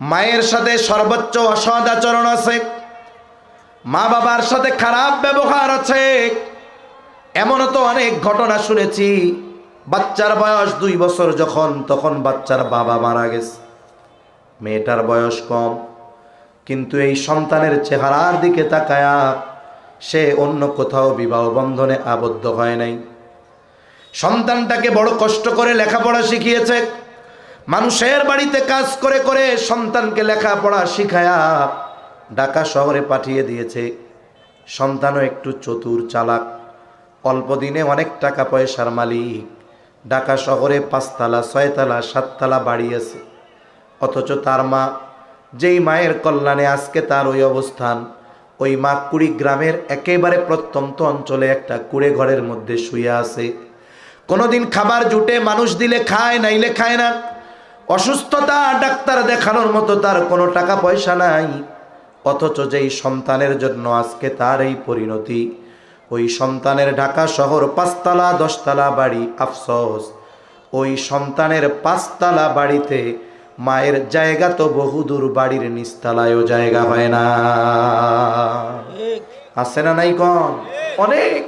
মায়ের সাথে সর্বোচ্চ অসৎ আচরণ আছে, মা বাবার সাথে খারাপ ব্যবহার আছে। এমনও তো অনেক ঘটনা শুনেছি, বাচ্চার বয়স 2 বছর যখন, তখন বাচ্চার বাবা মারা গেছে। মেয়েটার বয়স কম, কিন্তু এই সন্তানের চেহারার দিকে তাকায়া সে অন্য কোথাও বিবাহ বন্ধনে আবদ্ধ হয় নাই। সন্তানটাকে বড় কষ্ট করে লেখাপড়া শিখিয়েছে, মানুষের বাড়িতে কাজ করে করে সন্তানকে লেখাপড়া শিখায়া ঢাকা শহরে পাঠিয়ে দিয়েছে। সন্তানও একটু চতুর চালাক, অল্প দিনে অনেক টাকা পয়সার মালিক। ঢাকা শহরে 5 তলা 6 তলা 7 তলা বাড়ি আছে। অথচ তার মা, যেই মায়ের কল্যাণে আজকে তার ওই অবস্থান, ওই মা কুড়িগ্রামের একেবারে প্রত্যন্ত অঞ্চলে একটা কুড়ে ঘরের মধ্যে শুয়ে আছে। কোনোদিন খাবার জুটে মানুষ দিলে খায়, নাইলে খায় না। অসুস্থতা, ডাক্তার দেখানোর মতো তার কোনো টাকা পয়সা নাই। অথচ যেই সন্তানের জন্য আজকে তার এই পরিণতি, ওই সন্তানের ঢাকা শহর 5 তলা 10 তলা বাড়ি। আফসোস, ওই সন্তানের 5 তলা বাড়িতে মায়ের জায়গা তো বহুদূর, বাড়ির নিচতলায়ও জায়গা হয় না। আছে না নাই কম? অনেক।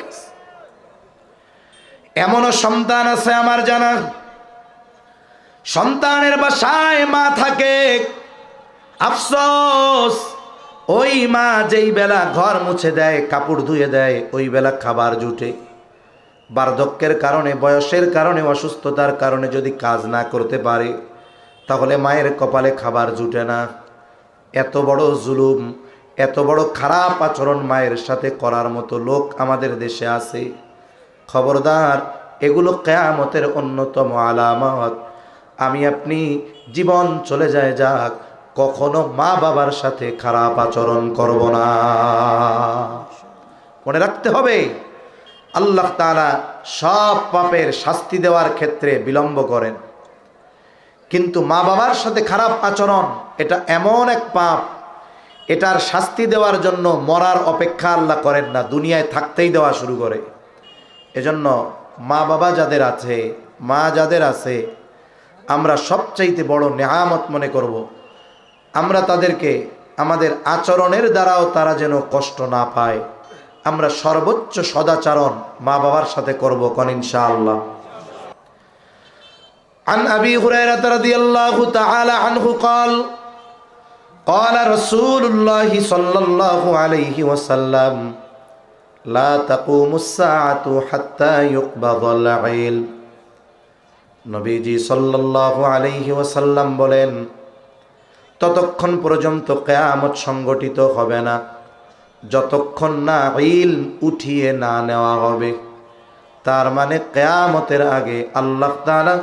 এমনও সন্তান আছে আমার জানা, সন্তানের বাসায় মা থাকে। আফসোস, ওই মা যেই বেলা ঘর মুছে দেয়, কাপড় ধুয়ে দেয়, ওই বেলা খাবার জুটে। বার্ধক্যের কারণে, বয়সের কারণে, অসুস্থতার কারণে যদি কাজ না করতে পারে, তাহলে মায়ের কপালে খাবার জুটে না। এত বড় জুলুম, এত বড় খারাপ আচরণ মায়ের সাথে করার মতো লোক আমাদের দেশে আছে। খবরদার, এগুলো কিয়ামতের অন্যতম আলামত। আমি আপনি জীবন চলে যায় যাক, কখনো মা বাবার সাথে খারাপ আচরণ করব না। মনে রাখতে হবে, আল্লাহ তাআলা সব পাপের শাস্তি দেওয়ার ক্ষেত্রে বিলম্ব করেন, কিন্তু মা বাবার সাথে খারাপ আচরণ এটা এমন এক পাপ, এটার শাস্তি দেওয়ার জন্য মরার অপেক্ষা আল্লাহ করেন না, দুনিয়ায় থাকতেই দেওয়া শুরু করে। এজন্য মা বাবা যাদের আছে, মা যাদের আছে, আমরা সবচাইতে বড় নেয়ামত মনে করব। আমরা তাদেরকে আমাদের আচরণের দ্বারাও তারা যেন কষ্ট না পায়, আমরা সর্বোচ্চ সদাচরণ মা বাবার সাথে করব কোন ইনশাআল্লাহ। عن أبي هريرة رضي الله تعالى عنه قال قال رسول الله صلى الله عليه وسلم لا تقوم الساعة حتى يقبض العلم। নবীজি সাল্লাল্লাহু আলাইহি ওয়াসাল্লাম বলেন, ততক্ষণ পর্যন্ত কিয়ামত সংগঠিত হবে না যতক্ষণ না ইলম উঠিয়ে না নেওয়া হবে। তার মানে কিয়ামতের আগে আল্লাহ তাআলা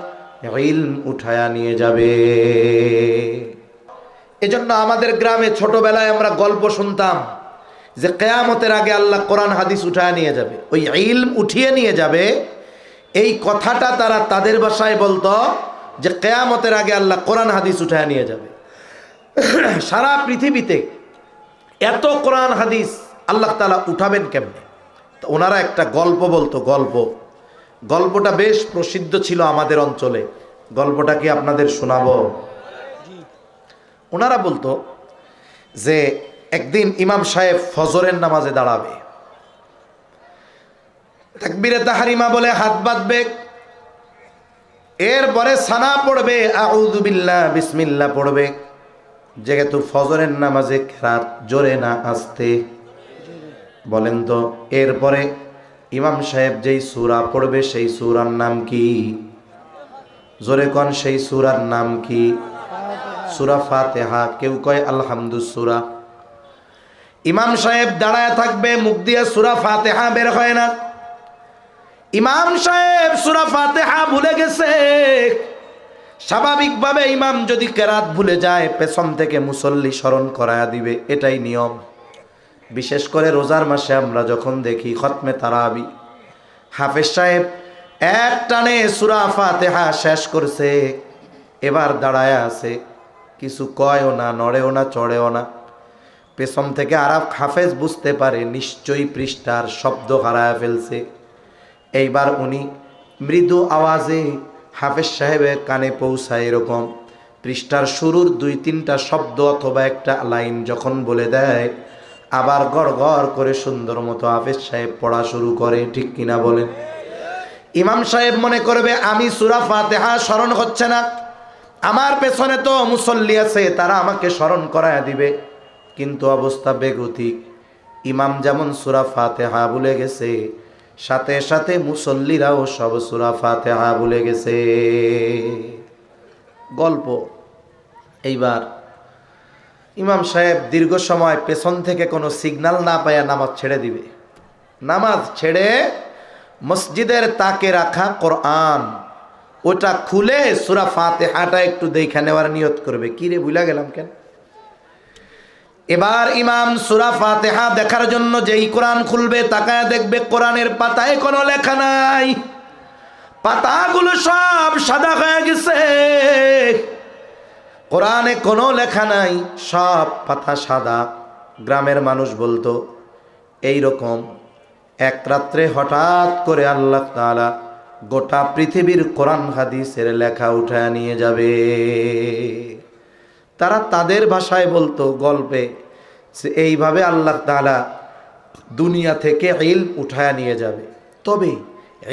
ইলম উঠায়া নিয়ে যাবে। এজন্য আমাদের গ্রামে ছোটবেলায় আমরা গল্প শুনতাম যে কিয়ামতের আগে আল্লাহ কোরআন হাদিস উঠায়া নিয়ে যাবে, ওই ইলম উঠিয়ে নিয়ে যাবে। এই কথাটা তারা তাদের ভাষায় বলতো যে কিয়ামতের আগে আল্লাহ কোরআন হাদিস উঠায়া নিয়ে যাবে। সারা পৃথিবীতে এত কোরআন হাদিস আল্লাহ তাআলা উঠাবেন কেমনে? তো ওনারা একটা গল্প বলতো, গল্পটা বেশ প্রসিদ্ধ ছিল আমাদের অঞ্চলে। গল্পটা কি আপনাদের শোনাবো? ওনারা বলতো যে একদিন ইমাম সাহেব ফজরের নামাজে দাঁড়াবে, তাকবীরে তাহরিমা বলে হাত বাঁধবে, এরপরে সানা পড়বে, আউযু বিল্লাহ বিসমিল্লাহ পড়বে। যেহেতু ফজরের নামাজে কেরাত জোরে না আস্তে, বলেন তো এরপরে ইমাম সাহেব যেই সূরা পড়বে সেই সূরার নাম কি? জোরে কোন, সেই সূরার নাম কি? সূরা ফাতিহা। কেউ কয় আলহামদু সূরা। ইমাম সাহেব দাঁড়ায় থাকবে, মুখ দিয়ে সূরা ফাতিহা বের হয় না। ইমাম সাহেব সূরা ফাতিহা ভুলে গেছে। স্বাভাবিকভাবে ইমাম যদি কেরাত ভুলে যায়, পেছন থেকে মুসল্লি স্মরণ করায়া দিবে, এটাই নিয়ম। বিশেষ করে রোজার মাসে আমরা যখন দেখি খতমে তারাবি, হাফেজ সাহেব এক টানে সূরা ফাতিহা শেষ করছে, এবার দাঁড়ায় আছে, কিছু কয়ও না, নড়েও না, চড়েও না। পেছন থেকে আরেক হাফেজ বুঝতে পারে নিশ্চয়ই পৃষ্ঠার শব্দ হারায় ফেলছে। এইবার উনি মৃদু আওয়াজে হাফেজ সাহেবের কানে পৌঁছায়, এরকম পৃষ্ঠার শুরুর 2-3টা শব্দ অথবা একটা লাইন যখন বলে দেয়, আবার গড় গড় করে সুন্দর মতো হাফেজ সাহেব পড়া শুরু করে, ঠিক কিনা বলেন? ইমাম সাহেব মনে করবে আমি সূরা ফাতিহা স্মরণ হচ্ছে না, আমার পেছনে তো মুসল্লি আছে, তারা আমাকে স্মরণ করায় দিবে। কিন্তু অবস্থা বেগতিক। ইমাম যেমন সূরা ফাতিহা ভুলে গেছে, সাথে সাথে মুসল্লিরাও সব সূরা ফাতিহা ভুলে গেছে। গল্প। এইবার ইমাম সাহেব দীর্ঘ সময় পেছন থেকে কোনো সিগন্যাল না পায়া নামাজ ছেড়ে দিবে। নামাজ ছেড়ে মসজিদের তাকে রাখা কোরআন ওটা খুলে সূরা ফাতিহাটা একটু দেখে নেওয়ার নিয়ত করবে। কি রে, ভুলা গেলাম কেন? এবার ইমাম সূরা ফাতিহা দেখার জন্য যেই কোরআন খুলবে, তাকায় দেখবে কোরআনের পাতায় কোনো লেখা নাই, পাতাগুলো সব সাদা হয়ে গেছে, কোরআনে কোনো লেখা নাই, সব পাতা সাদা। গ্রামের মানুষ বলতো এই রকম এক রাত্রে হঠাৎ করে আল্লাহ তাআলা গোটা পৃথিবীর কোরআন হাদিসের লেখা উঠায় নিয়ে যাবে। তারা তাদের ভাষায় বলতো গল্পে, এইভাবে আল্লাহ তাআলা দুনিয়া থেকে ইলম উঠায় নিয়ে যাবে। তবে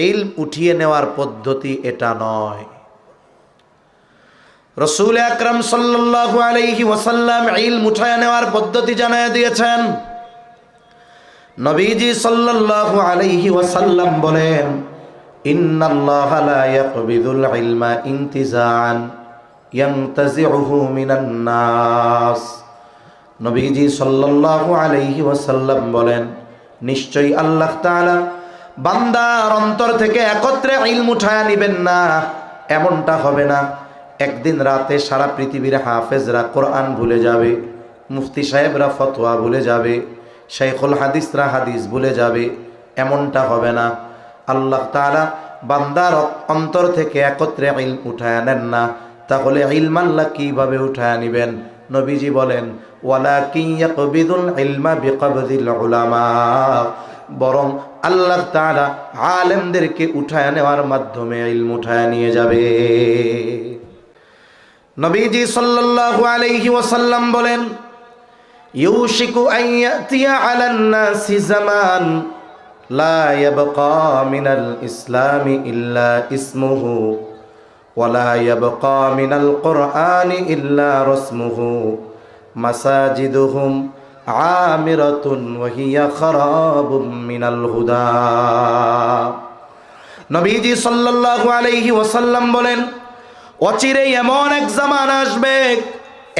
ইলম উঠিয়ে নেওয়ার পদ্ধতি এটা নয়। রাসূল আকরাম সাল্লাল্লাহু আলাইহি ওয়াসাল্লাম ইলম উঠায় নেওয়ার পদ্ধতি জানায় দিয়েছেন। নবীজি সাল্লাল্লাহু আলাইহি ওয়াসাল্লাম বলেন, ইন্নাল্লাহা লা ইয়াকবিদুল ইলমা ইনতিজাআন ইয়ানতাজিউহু মিনান নাস। নবীজি সাল্লাল্লাহু আলাইহি ওয়াসাল্লাম বলেন, নিশ্চয়ই আল্লাহ তাআলা বান্দার অন্তর থেকে একত্রে ইলম উঠায় নিবেন না, এমনটা হবে না। একদিন রাতে সারা পৃথিবীর হাফেজরা কোরআন ভুলে যাবে, মুফতি সাহেবরা ফতোয়া ভুলে যাবে, শাইখুল হাদিসরা হাদিস ভুলে যাবে, এমনটা হবে না। আল্লাহ তাআলা বান্দার অন্তর থেকে একত্রে ইলম উঠায় নেন না। তাহলে ইলম আল্লাহ কিভাবে উঠায় নিবেন? নবীজি বলেন, ওয়ালাকিন ইয়াকবিদুল ইলমা বিকবদিল উলামা, বরং আল্লাহ তাআলা আলেমদেরকে উঠায় নেওয়ার মাধ্যমে ইলম উঠায় নিয়ে যাবে। নবীজি সাল্লাল্লাহু আলাইহি ওয়াসাল্লাম বলেন, ইউশিকু আন ইয়াতিয়া আলান নাসি জামান লা ইয়াবকা মিনাল ইসলামি ইল্লা ইসমুহু ওয়া লা ইয়াবকা মিনাল কুরআনি ইল্লা রাসমুহু মাসাজিদুহুম আমিরাতুন ওয়া হিয়া খারাবুম মিনাল হুদা। নবীজি সাল্লাল্লাহু আলাইহি ওয়াসাল্লাম বলেন, অচিরেই এমন এক জামানা আসবে,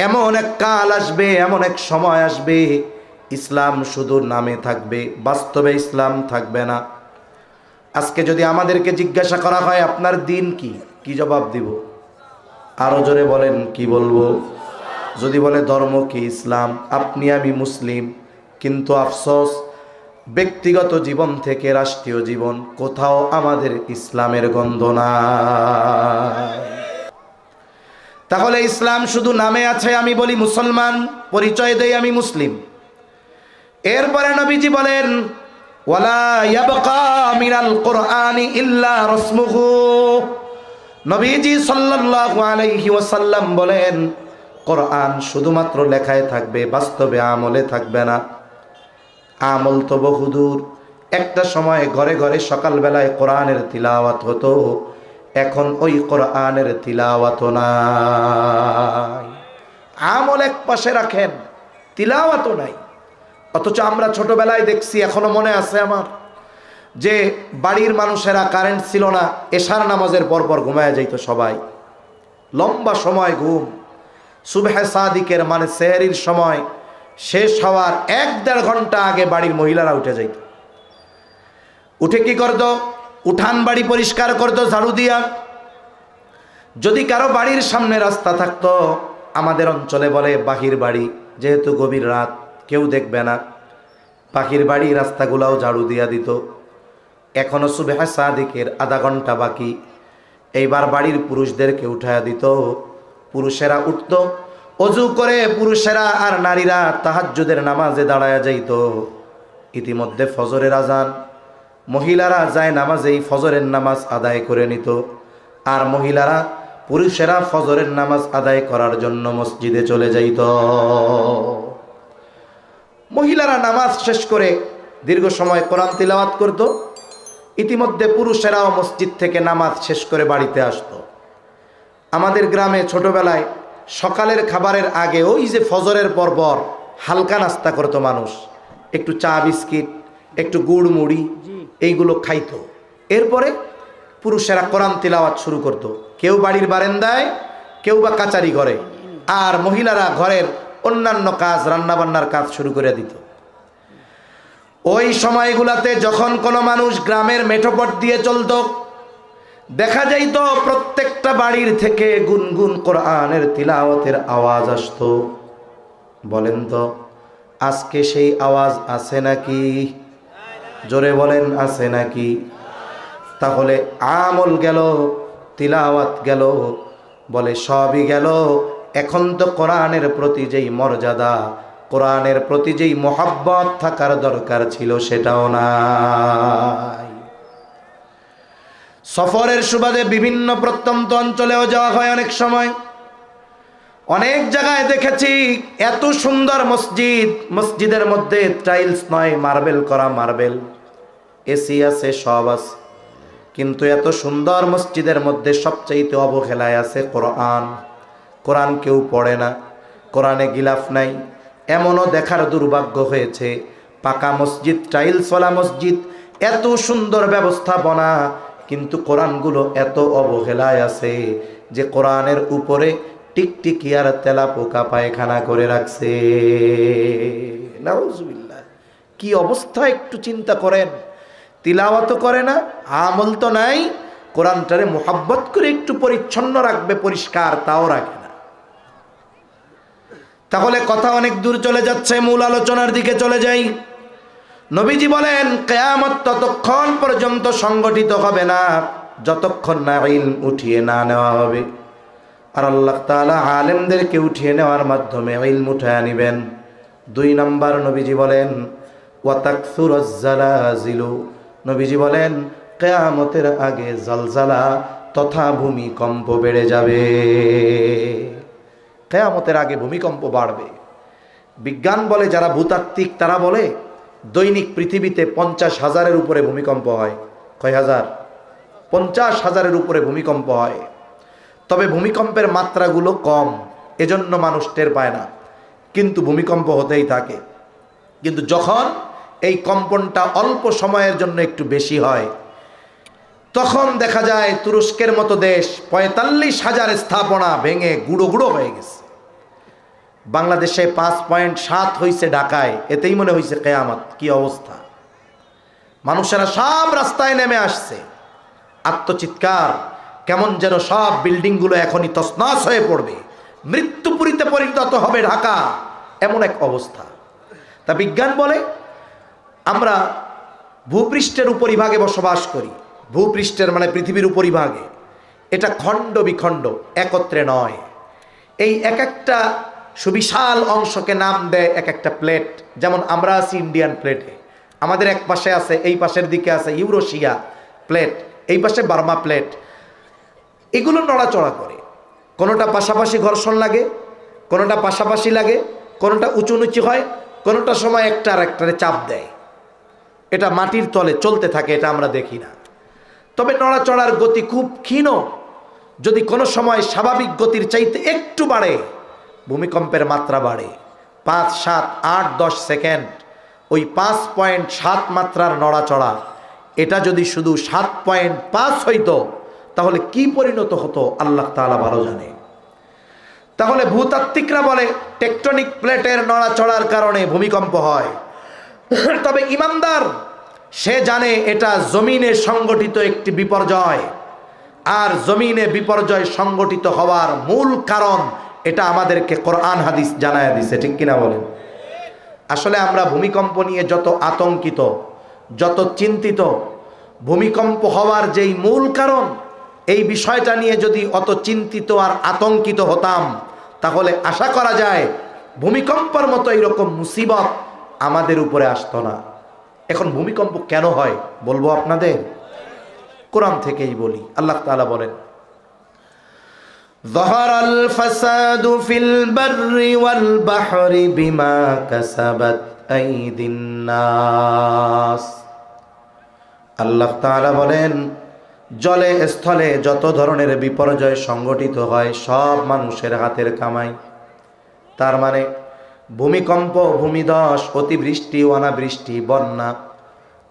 এমন এক কাল আসবে, এমন এক সময় আসবে, ইসলাম শুধু নামে থাকবে, বাস্তবে ইসলাম থাকবে না। আজকে যদি আমাদেরকে জিজ্ঞাসা করা হয় আপনার দিন কি, কি জবাব দিব? আরো জোরে বলেন, কি বলবো? যদি বলে ধর্ম কি, ইসলাম, আপনি আমি মুসলিম, কিন্তু আফসোস ব্যক্তিগত জীবন থেকে রাষ্ট্রীয় জীবন কোথাও আমাদের ইসলামের গন্ধ নাই। তাহলে ইসলাম শুধু নামে আছে, আমি বলি মুসলমান, পরিচয় দেই আমি মুসলিম। এরপরে নবীজি বলেন, ওয়ালা ইয়াবকা মিনাল কুরআনি ইল্লা রাসমুহু। নবীজি সাল্লাল্লাহু আলাইহি ওয়াসাল্লাম বলেন, কোরআন শুধুমাত্র লেখায় থাকবে, বাস্তবে আমলে থাকবে না। আমল তো বহুদূর। একটা সময় ঘরে ঘরে সকালবেলায় কোরআনের তিলাওয়াত হতো, এখন ওই কোরআনের তিলাওয়াত নাই। আমল এক পাশে রাখেন, তিলাওয়াত নাই। অথচ আমরা ছোটবেলায় দেখছি, এখনো মনে আছে আমার, যে বাড়ির মানুষেরা কারেন্ট ছিল না, এশার নামাজের পরপর ঘুমায় যাইত সবাই, লম্বা সময় ঘুম। সুবহে সাদিকের মানে সেহরির সময় শেষ হওয়ার 1-1.5 ঘন্টা আগে বাড়ির মহিলারা উঠে যাইত। উঠে কি করত? উঠান বাড়ি পরিষ্কার করত ঝাড়ু দিয়া। যদি কারো বাড়ির সামনে রাস্তা থাকতো, আমাদের অঞ্চলে বলে বাহির বাড়ি, যেহেতু গভীর রাত কেউ দেখবে না, বাহির বাড়ি রাস্তাগুলাও ঝাড়ু দিয়া দিত। এখনো সুবহে সাদিকের আধা ঘন্টা বাকি। এইবার বাড়ির পুরুষদেরকে উঠায়া দিত, পুরুষেরা উঠত, অজু করে পুরুষেরা আর নারীরা তাহাজ্জুদের নামাজে দাঁড়ায়া যাইত। ইতিমধ্যে ফজরের আজান, মহিলারা যায় নামাজেই ফজরের নামাজ আদায় করে নিত, আর মহিলারা পুরুষেরা ফজরের নামাজ আদায় করার জন্য মসজিদে চলে যাইত। মহিলারা নামাজ শেষ করে দীর্ঘ সময় কোরআন তিলাওয়াত করত। ইতিমধ্যে পুরুষেরাও মসজিদ থেকে নামাজ শেষ করে বাড়িতে আসতো। আমাদের গ্রামে ছোটবেলায় সকালের খাবারের আগে ওই যে ফজরের পর হালকা নাস্তা করতো মানুষ, একটু চা বিস্কিট, একটু গুড় মুড়ি এইগুলো খাইতো। এরপরে পুরুষেরা কোরআন তিলাওয়াত শুরু করত, কেউ বাড়ির বারান্দায়, কেউ বা কাচারি ঘরে, আর মহিলারা ঘরের অন্যান্য কাজ, রান্নাবান্নার কাজ শুরু করে দিত। ওই সময়গুলাতে যখন কোনো মানুষ গ্রামের মেঠোপট দিয়ে চলত, দেখা যাইত প্রত্যেকটা বাড়ির থেকে গুনগুন কোরআনের তিলাওয়াতের আওয়াজ আসতো। বলেন তো আজকে সেই আওয়াজ আছে নাকি? জোরে বলেন আছে নাকি? তাহলে আমল গেল, তিলাওয়াত গেল, বলে সবই গেল। এখন তো কোরআনের প্রতি যেই মর্যাদা, কোরআনের প্রতি যেই মোহাব্বত থাকার দরকার ছিল সেটাও নাই। সফরের সুবাদে বিভিন্ন প্রত্যন্ত অঞ্চলেও যাওয়া হয়। অনেক সময় অনেক জায়গায় দেখেছি এত সুন্দর মসজিদ, মসজিদের মধ্যে টাইলস নয়, মার্বেল করা, মার্বেল, এসি আছে, সব আছে, কিন্তু এত সুন্দর মসজিদের মধ্যে সবচাইতে অবহেলায় আছে কোরআন। কোরআন কেউ পড়ে না, কোরআনে গিলাফ নাই। এমনও দেখার দুর্ভাগ্য হয়েছে, পাকা মসজিদ, টাইলসওয়ালা মসজিদ, এত সুন্দর ব্যবস্থাপনা, কিন্তু কোরআনগুলো এত অবহেলায় আছে যে কোরআনের উপরে টিকটিকি আর তেলা পোকা পায়খানা করে রাখছে। নাউজুবিল্লাহ, কি অবস্থা একটু চিন্তা করেন। তিলাওয়াত করে না, আমল তো নাই, কোরআনটারে মোহাব্বত করে একটু পরিচ্ছন্ন রাখবে, পরিষ্কার, তাও রাখে না। তাহলে কথা অনেক দূর চলে যাচ্ছে, মূল আলোচনার দিকে চলে যাই। নবীজি বলেন কিয়ামত ততক্ষণ পর্যন্ত সংগঠিত হবে না যতক্ষণ না ইলম উঠিয়ে না নেওয়া হবে। আর আল্লাহ তাআলা আলেমদেরকে উঠিয়ে নেওয়ার মাধ্যমে ইলম উঠায় নিবেন। 2 নাম্বার নবীজি বলেন ওয়া তাকসুরুজ জালাজিলু, নবীজি বলেন কিয়ামতের আগে জালজালা তথা ভূমিকম্প বেড়ে যাবে। কিয়ামতের আগে ভূমিকম্প বাড়বে। বিজ্ঞান বলে, যারা ভূতাত্ত্বিক তারা বলে দৈনিক পৃথিবীতে 50,000-এর উপরে ভূমিকম্প হয়। কয় হাজার? 50,000-এর উপরে ভূমিকম্প হয়। তবে ভূমিকম্পের মাত্রাগুলো কম, এজন্য মানুষ টের পায় না, কিন্তু ভূমিকম্প হতেই থাকে। কিন্তু যখন এই কম্পনটা অল্প সময়ের জন্য একটু বেশি হয়, তখন দেখা যায় তুরস্কের মতো দেশ 45,000 স্থাপনা ভেঙে গুঁড়ো গুঁড়ো হয়ে গেছে। বাংলাদেশে 5.7 হয়েছে ঢাকায়, এতেই মনে হয়েছে কিয়ামত। কি অবস্থা! মানুষেরা সব রাস্তায় নেমে আসছে, আত্মচিৎকার, কেমন যেন সব বিল্ডিংগুলো এখনই তছনছ হয়ে পড়বে, মৃত্যুপুরীতে পরিণত হবে ঢাকা, এমন এক অবস্থা। তা বিজ্ঞান বলে আমরা ভূপৃষ্ঠের উপরিভাগে বসবাস করি। ভূপৃষ্ঠের মানে পৃথিবীর উপরিভাগে। এটা খণ্ড বিখণ্ড, একত্রে নয়। এই এক একটা সুবিশাল অংশকে নাম দেয় এক একটা প্লেট। যেমন আমরা আছি ইন্ডিয়ান প্লেটে, আমাদের এক পাশে আছে, এই পাশের দিকে আছে ইউরোশিয়া প্লেট, এই পাশে বার্মা প্লেট। এগুলো নড়াচড়া করে, কোনোটা পাশাপাশি ঘর্ষণ লাগে, কোনোটা পাশাপাশি লাগে, কোনোটা উঁচু নিচু হয়, কোনোটা সময় একটা আর একটারে চাপ দেয়। এটা মাটির তলে চলতে থাকে, এটা আমরা দেখি না। তবে নড়াচড়ার গতি খুব ক্ষীণ। যদি কোনো সময় স্বাভাবিক গতির চাইতে একটু বাড়ে, ভূমিকম্পের মাত্রা বাড়ে। 5, 7, 8, 10 সেকেন্ড, ওই 5.7 মাত্রার নড়াচড়া, এটা যদি শুধু 7.5 হইতো তাহলে কি পরিণত হতো আল্লাহ তাআলা ভালো জানে। তাহলে ভূতাত্ত্বিকরা বলে টেকটনিক প্লেটের নড়াচড়ার কারণে ভূমিকম্প হয়। তবে ইমানদার সে জানে এটা জমিনে সংগঠিত একটি বিপর্যয়, আর জমিনে বিপর্যয় সংগঠিত হওয়ার মূল কারণ এটা আমাদেরকে কোরআন হাদিস জানায় দিছে। ঠিক কিনা বলেন? আসলে আমরা ভূমিকম্প নিয়ে যত আতঙ্কিত, যত চিন্তিত, ভূমিকম্প হওয়ার যেই মূল কারণ, এই বিষয়টা নিয়ে যদি অত চিন্তিত আর আতঙ্কিত হতাম, তাহলে আশা করা যায় ভূমিকম্পের মতো এইরকম মুসিবত আমাদের উপরে আসতো না। এখন ভূমিকম্প কেন হয় বলবো আপনাদের, কোরআন থেকেই বলি। আল্লাহ তাআলা বলেন যাহারাল ফাসাদু ফিল বাররি ওয়াল বাহরি বিমা কাসাবাত আইদিন নাস। আল্লাহ তাআলা বলেন, জলে স্থলে যত ধরনের বিপর্যয় সংঘটিত হয় সব মানুষের হাতের কামাই। তার মানে ভূমিকম্প, ভূমিধস, অতিবৃষ্টি, অনাবৃষ্টি, বন্যা,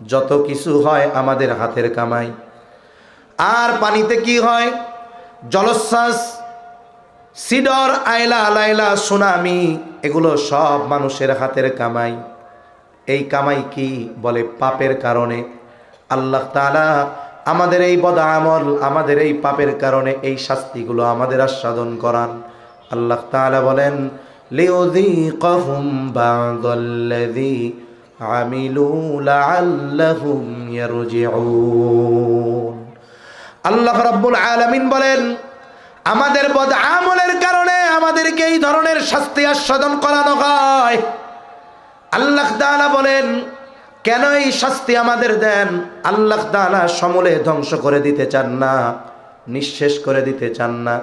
যত কিছু হয় আমাদের হাতের কামাই। আর পানিতে কি হয়? জলোচ্ছ্বাস, সিডর, আইলা, লাইলা, সুনামি, এগুলো সব মানুষের হাতের কামাই। এই কামাই কি? বলে পাপের কারণে। আল্লাহ তাআলা আমাদের এই বদআমল, আমাদের এই পাপের কারণে এই শাস্তিগুলো আমাদের আস্বাদন করান। আল্লাহ তাআলা বলেন, লিউযীকাহুম বা'দাল্লাযী আমিলু লাআল্লাহুম ইয়ারজিউন। আল্লাহ রাব্বুল আলামিন বলেন, আমাদের বদআমলের কারণে আমাদেরকে এই ধরনের শাস্তি আস্বাদন করানো হয়। আল্লাহ তাআলা বলেন, কেন এই শাস্তি আমাদের দেন? আল্লাহ তাআলা সমূলে ধ্বংস করে দিতে চান না, নিঃশেষ করে দিতে চান না।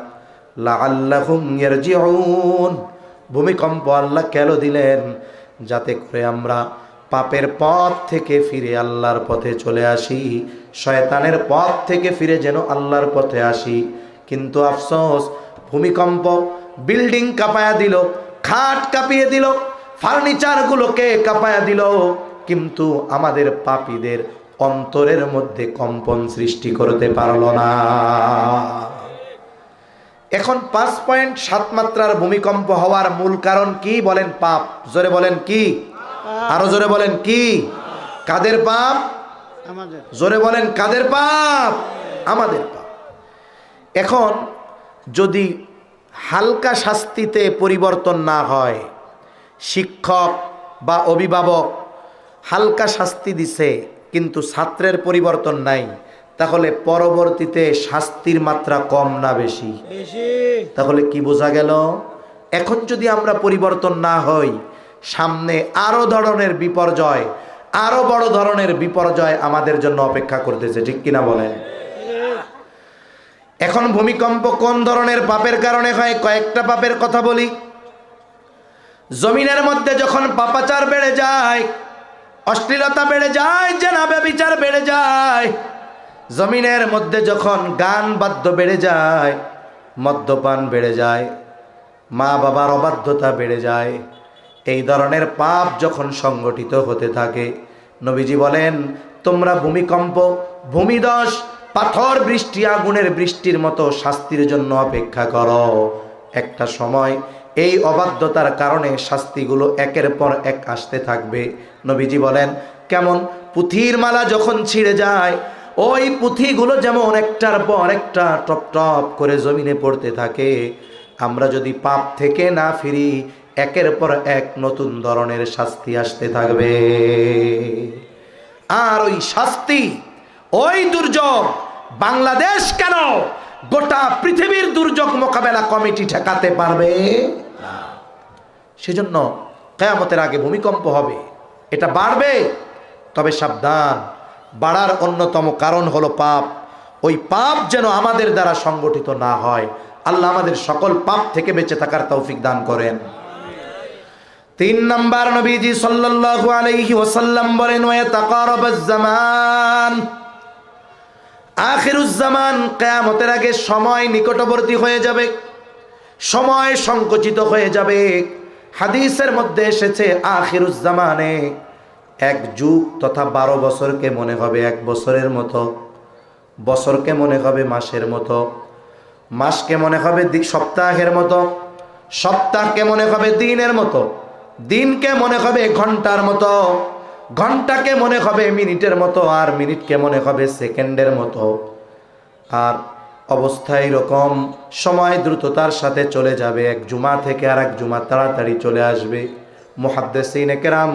লাআল্লাহুম ইয়ারজিউন। ভূমিকম্প আল্লাহ কেন দিলেন? যাতে করে আমরা পাপের পথ থেকে ফিরে আল্লাহর পথে চলে আসি, শয়তানের পথ থেকে ফিরে যেন আল্লাহর পথে আসি। কিন্তু আফসোস, ভূমিকম্প বিল্ডিং কাঁপায়া দিল, খাট কাঁপিয়ে দিল, ফার্নিচারগুলোকে কাঁপায়া দিল, কিন্তু আমাদের পাপীদের অন্তরের মধ্যে কম্পন সৃষ্টি করতে পারল না। এখন 5.7 মাত্রার ভূমিকম্প হওয়ার মূল কারণ কি বলেন? পাপ। জোরে বলেন কি? আরো জোরে বলেন কি? কাদের পাপ? আমাদের। জোরে বলেন কাদের পাপ? আমাদের পাপ। এখন যদি হালকা শাস্তিতে পরিবর্তন না হয়, শিক্ষক বা অভিভাবক হালকা শাস্তি দিছে কিন্তু ছাত্রের পরিবর্তন নাই, তাহলে পরবর্তীতে শাস্তির মাত্রা কম না বেশি? তাহলে কি বোঝা গেল? এখন যদি আমরা পরিবর্তন না হই, সামনে আরো ধরনের বিপর্যয়, আরো বড় ধরনের বিপর্যয় আমাদের জন্য অপেক্ষা করতেছে। ঠিক কিনা বলেন? এখন ভূমিকম্প কোন ধরনের পাপের কারণে হয়? কয়েকটা পাপের কথা বলি। জমিনের মধ্যে যখন পাপাচার বেড়ে যায়, অশ্লীলতা বেড়ে যায়, জেনা ব্যভিচার বেড়ে যায়, জমিনের মধ্যে যখন গান বাদ্য বেড়ে যায়, মদ্যপান বেড়ে যায়, মা বাবার অবাধ্যতা বেড়ে যায়, এই ধরনের পাপ যখন সংগঠিত হতে থাকে, নবীজি বলেন, তোমরা ভূমিকম্প, ভূমিধস, পাথর বৃষ্টি, আগুনের বৃষ্টির মতো শাস্তির জন্য অপেক্ষা করো। একটা সময় এই অবাধ্যতার কারণে শাস্তিগুলো একের পর এক আসতে থাকবে। নবীজি বলেন, কেমন? পুঁথির মালা যখন ছিঁড়ে যায়, ওই পুঁথিগুলো যেমন একটার পর একটা টপ টপ করে জমিনে পড়তে থাকে, আমরা যদি পাপ থেকে না ফিরি, একের পর এক নতুন ধরনের শাস্তি আসতে থাকবে। আর ওই শাস্তি, ওই দুর্যোগ বাংলাদেশ কেন, গোটা পৃথিবীর দুর্যোগ মোকাবেলা কমিটি ঠেকাতে পারবে না। সেজন্য কিয়ামতের আগে ভূমিকম্প হবে, এটা বাড়বে। তবে সাবধান, বাড়ার অন্যতম কারণ হলো পাপ। ওই পাপ যেন আমাদের দ্বারা সংগঠিত না হয়। আল্লাহ আমাদের সকল পাপ থেকে বেঁচে থাকার তৌফিক দান করেন। 3 নাম্বার, নবীজি সাল্লাল্লাহু আলাইহি ওয়াসাল্লাম বলেন, ওয়া তাকারাবাজ জামান, আখিরুজ জামান, কিয়ামতের আগে সময় নিকটবর্তী হয়ে যাবে, সময় সংকুচিত হয়ে যাবে। হাদিসের মধ্যে এসেছে, আখিরুজ জামানে 1 যুগ তথা 12 বছরকে মনে হবে 1 বছরের মতো, বছরকে মনে হবে মাসের মতো, মাসকে মনে হবে সপ্তাহের মতো, সপ্তাহকে মনে হবে দিনের মতো, দিনকে মনে হবে ঘন্টার মতো, ঘন্টাকে মনে হবে মিনিটের মতো, আর মিনিটকে মনে হবে সেকেন্ডের মতো। আর অবস্থা এরকম, সময় দ্রুততার সাথে চলে যাবে, এক জুমা থেকে আর এক জুমা তাড়াতাড়ি চলে আসবে। মুহাদ্দিসিনে কেরাম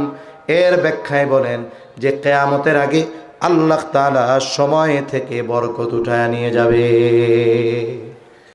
এর ব্যাখ্যায় বলেন যে কিয়ামতের আগে আল্লাহ তাআলা সময় থেকে বরকত উঠায় নিয়ে যাবে।